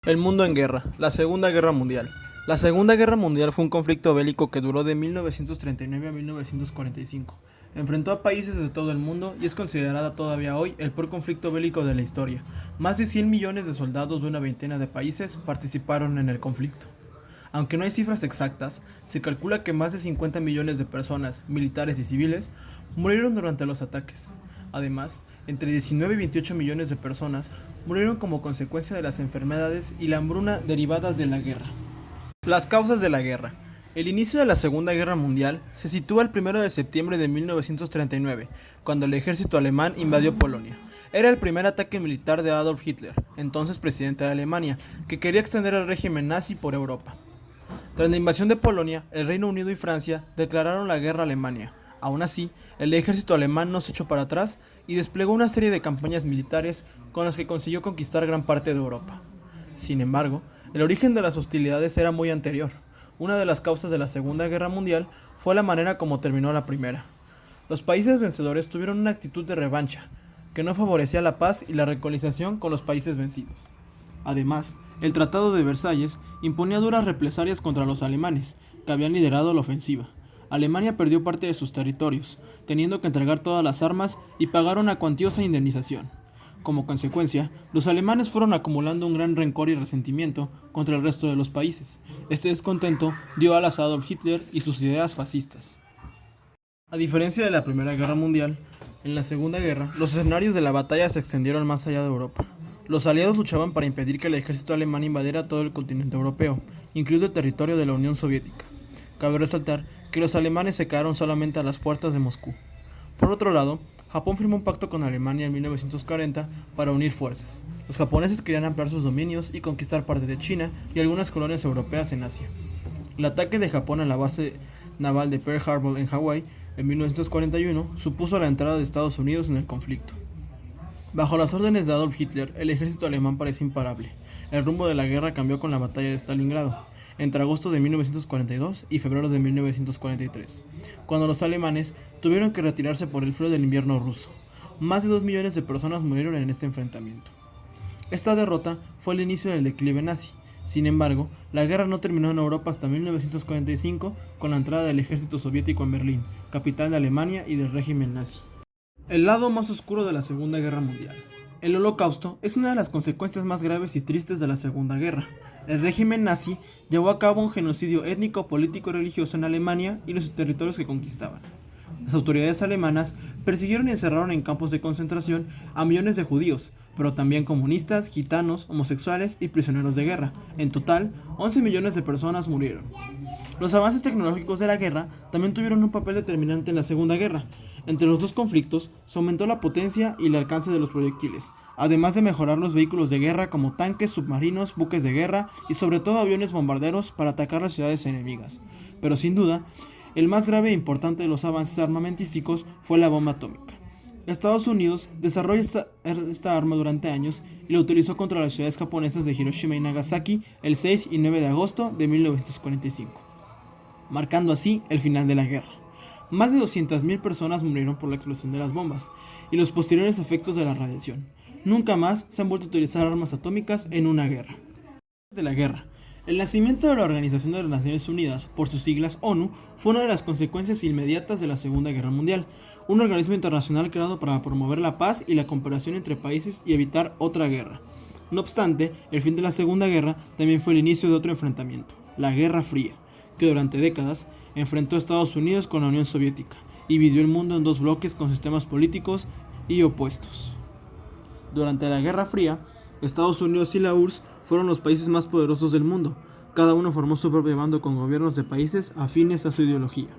El mundo en guerra. La Segunda Guerra Mundial. La Segunda Guerra Mundial fue un conflicto bélico que duró de 1939 a 1945. Enfrentó a países de todo el mundo y es considerada todavía hoy el peor conflicto bélico de la historia. Más de 100 millones de soldados de una veintena de países participaron en el conflicto. Aunque no hay cifras exactas, se calcula que más de 50 millones de personas, militares y civiles, murieron durante los ataques. Además, entre 19 y 28 millones de personas murieron como consecuencia de las enfermedades y la hambruna derivadas de la guerra. Las causas de la guerra. El inicio de la Segunda Guerra Mundial se sitúa el 1 de septiembre de 1939, cuando el ejército alemán invadió Polonia. Era el primer ataque militar de Adolf Hitler, entonces presidente de Alemania, que quería extender el régimen nazi por Europa. Tras la invasión de Polonia, el Reino Unido y Francia declararon la guerra a Alemania. Aún así, el ejército alemán no se echó para atrás y desplegó una serie de campañas militares con las que consiguió conquistar gran parte de Europa. Sin embargo, el origen de las hostilidades era muy anterior. Una de las causas de la Segunda Guerra Mundial fue la manera como terminó la primera. Los países vencedores tuvieron una actitud de revancha, que no favorecía la paz y la reconciliación con los países vencidos. Además, el Tratado de Versalles imponía duras represalias contra los alemanes, que habían liderado la ofensiva. Alemania perdió parte de sus territorios, teniendo que entregar todas las armas y pagar una cuantiosa indemnización. Como consecuencia, los alemanes fueron acumulando un gran rencor y resentimiento contra el resto de los países. Este descontento dio alas a Adolf Hitler y sus ideas fascistas. A diferencia de la Primera Guerra Mundial, en la Segunda Guerra, los escenarios de la batalla se extendieron más allá de Europa. Los aliados luchaban para impedir que el ejército alemán invadiera todo el continente europeo, incluido el territorio de la Unión Soviética. Cabe resaltar que los alemanes se quedaron solamente a las puertas de Moscú. Por otro lado, Japón firmó un pacto con Alemania en 1940 para unir fuerzas. Los japoneses querían ampliar sus dominios y conquistar parte de China y algunas colonias europeas en Asia. El ataque de Japón a la base naval de Pearl Harbor en Hawái en 1941 supuso la entrada de Estados Unidos en el conflicto. Bajo las órdenes de Adolf Hitler, el ejército alemán parecía imparable. El rumbo de la guerra cambió con la batalla de Stalingrado, entre agosto de 1942 y febrero de 1943, cuando los alemanes tuvieron que retirarse por el frío del invierno ruso. Más de 2 millones de personas murieron en este enfrentamiento. Esta derrota fue el inicio del declive nazi. Sin embargo, la guerra no terminó en Europa hasta 1945 con la entrada del ejército soviético en Berlín, capital de Alemania y del régimen nazi. El lado más oscuro de la Segunda Guerra Mundial. El Holocausto es una de las consecuencias más graves y tristes de la Segunda Guerra. El régimen nazi llevó a cabo un genocidio étnico, político y religioso en Alemania y los territorios que conquistaban. Las autoridades alemanas persiguieron y encerraron en campos de concentración a millones de judíos, pero también comunistas, gitanos, homosexuales y prisioneros de guerra. En total, 11 millones de personas murieron. Los avances tecnológicos de la guerra también tuvieron un papel determinante en la Segunda Guerra. Entre los dos conflictos, se aumentó la potencia y el alcance de los proyectiles, además de mejorar los vehículos de guerra como tanques, submarinos, buques de guerra y sobre todo aviones bombarderos para atacar las ciudades enemigas. Pero sin duda, el más grave e importante de los avances armamentísticos fue la bomba atómica. Estados Unidos desarrolló esta arma durante años y la utilizó contra las ciudades japonesas de Hiroshima y Nagasaki el 6 y 9 de agosto de 1945, marcando así el final de la guerra. Más de 200.000 personas murieron por la explosión de las bombas y los posteriores efectos de la radiación. Nunca más se han vuelto a utilizar armas atómicas en una guerra. De la guerra. El nacimiento de la Organización de las Naciones Unidas, por sus siglas ONU, fue una de las consecuencias inmediatas de la Segunda Guerra Mundial, un organismo internacional creado para promover la paz y la cooperación entre países y evitar otra guerra. No obstante, el fin de la Segunda Guerra también fue el inicio de otro enfrentamiento, la Guerra Fría, que durante décadas enfrentó a Estados Unidos con la Unión Soviética y dividió el mundo en dos bloques con sistemas políticos y opuestos. Durante la Guerra Fría, Estados Unidos y la URSS fueron los países más poderosos del mundo. Cada uno formó su propio bando con gobiernos de países afines a su ideología.